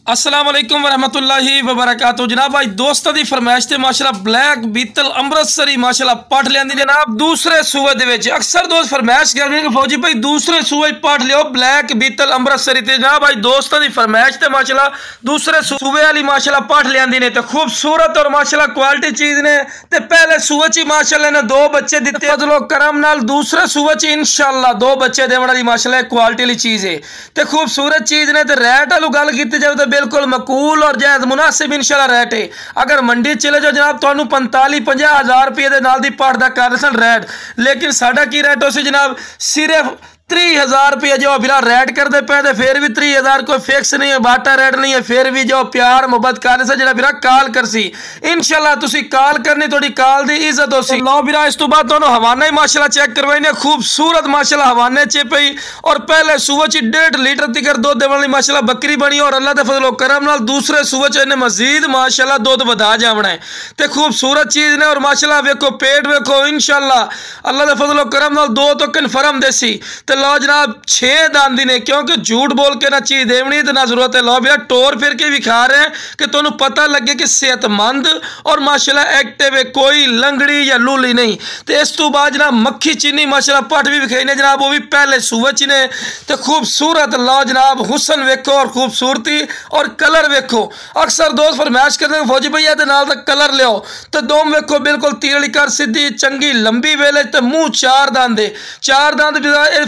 अस्सलाम वालेकुम वरहमतुल्लाहि वबरकातुहू। जनाब भाई दोस्तों की फरमाइश से माशाल्लाह ब्लैक बीतल अमृतसरी माशाल्लाह पट लिया जनाब दूसरे सूबे दे अक्सर दोस्त फरमाइश करते हैं फौजी भाई दूसरे सूबे पट लियो ब्लैक बीतल अमृतसरी। जनाब भाई दोस्तों की फरमाइश से माशाल्लाह दूसरे सूबे वाली माशाल्लाह पट लिया ने तो खूबसूरत और माशाल्लाह क्वालिटी चीज़ ने ते पहले सूबे च माशाल्लाह ने 2 बच्चे दिते फजलो करम नाल दूसरे सूबे च इंशाल्लाह 2 बच्चे देने वाली माशाल्लाह क्वालिटी वाली चीज़ है तो खूबसूरत चीज़ ने तो रेट वालू गल की जाए तो बिल्कुल मकूल और जायज मुनासिब इंशाल्लाह रेट है। अगर मंडी चले जाओ जनाब तो 45-50 हज़ार रुपये के नाल दी पाठ का कर सन रेट, लेकिन साडा की रेट हो सी जनाब सिर्फ 30,000 रुपये जो बिना रेट करते पे तो फिर भी 30,000 कोई फिक्स नहीं है, बाटा रेट नहीं है, फिर भी जो प्यार मुहब्बत करने से जो बिना कॉल कर सी इंशाल्लाह तुसी कॉल करनी थोड़ी कॉल दी इज्जत हो सी। लो बिना इस तो बाद दोनों हवाना ही माशाल्लाह चेक करवाई ने खूबसूरत माशाल्लाह हवाने चे पई और पहले सुबह च 1.5 लीटर तिकर दूध देने वाली माशाल्लाह बकरी बनी और अल्लाह के फजलो करम नाल दूसरे सुबह च इन्हें मजीद माशाल्लाह दूध बधा जावना है तो खूबसूरत चीज़ ने और माशाल्लाह वेखो पेट वेखो इंशाल्लाह अल्लाह के फजलो करम नाल 2 तो कन्फर्म देसी लो जनाब 6 दांदी ने क्योंकि झूठ बोल के ना चीज देवनी तो ना जरूरत है। लो भैया टोर फिर के भी खा रहे हैं कि तुम पता लगे कि सेहतमंद और माशाल्लाह एक्टिव है, कोई लंगड़ी या लूली नहीं। तो इस तो बाद जनाब मक्खी चीनी माशाल्लाह पट भी विखाई ने जनाब वो भी पहले सुबह ची ने तो खूबसूरत लो जनाब हुसन वेखो और खूबसूरती और कलर वेखो। अक्सर दोस्त फरमाइश करते हैं फौजी भैया के नाल तक कलर लियो तो दोम वेखो बिल्कुल तीरली कर सीधी चंगी लंबी वेले तो मुंह 4 दांदे 4 दांद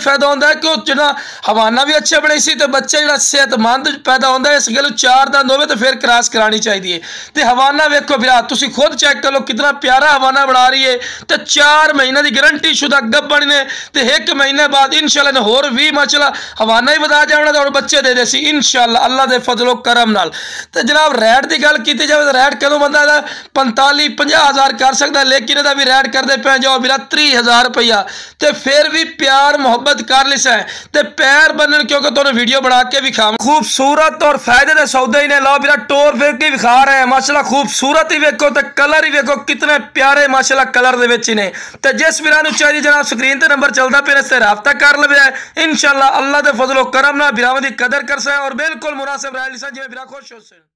फायदा होता है कि जो हवाना भी अच्छे बने सी तो बच्चा जो सेहतमंद पैदा होता है। इस गल 4 दंद हो तो फिर क्रॉस करानी चाहिए तो हवाना वेखो भरा तुम खुद चेक कर लो कितना प्यारा हवाना बना रही है तो 4 महीने की गारंटी शुदा गब्बन ने तो 1 महीने बाद इंशाल्लाह ने होर भी माशाल्लाह हवाना ही बता जाना तो बच्चे दे सी इंशाल्लाह अल्लाह के फजलो करम नाल। तो जनाब रेट की गल की जाए तो रेट कदों बंदा 45-50 हज़ार कर सकता, लेकिन भी रेट करते पे जाओ मेरा 30,000 रुपया तो फिर भी प्यार मुहब्बत कर लिसा है ते पैर बनन क्योंकि तुम वीडियो बना के भी खाव खूबसूरत और फायदे के सौदे ही ने। लो मेरा टोर फिर के विखा रहे हैं माशाल्लाह खूबसूरत ही वेखो तो कलर ही वेखो कितने प्यारे माशाल्लाह कलर दे विच ने। तो जिस वीरा नूं चाहिए जनाब स्क्रीन ते नंबर चलता पे इससे राब्ता कर लवे इंशाल्लाह अल्लाह दे फजलो करम नाल वीरावां दी कदर कर सकें और बिल्कुल मुनासिब राय लिसा जिवें वीरा खुश हो सकें।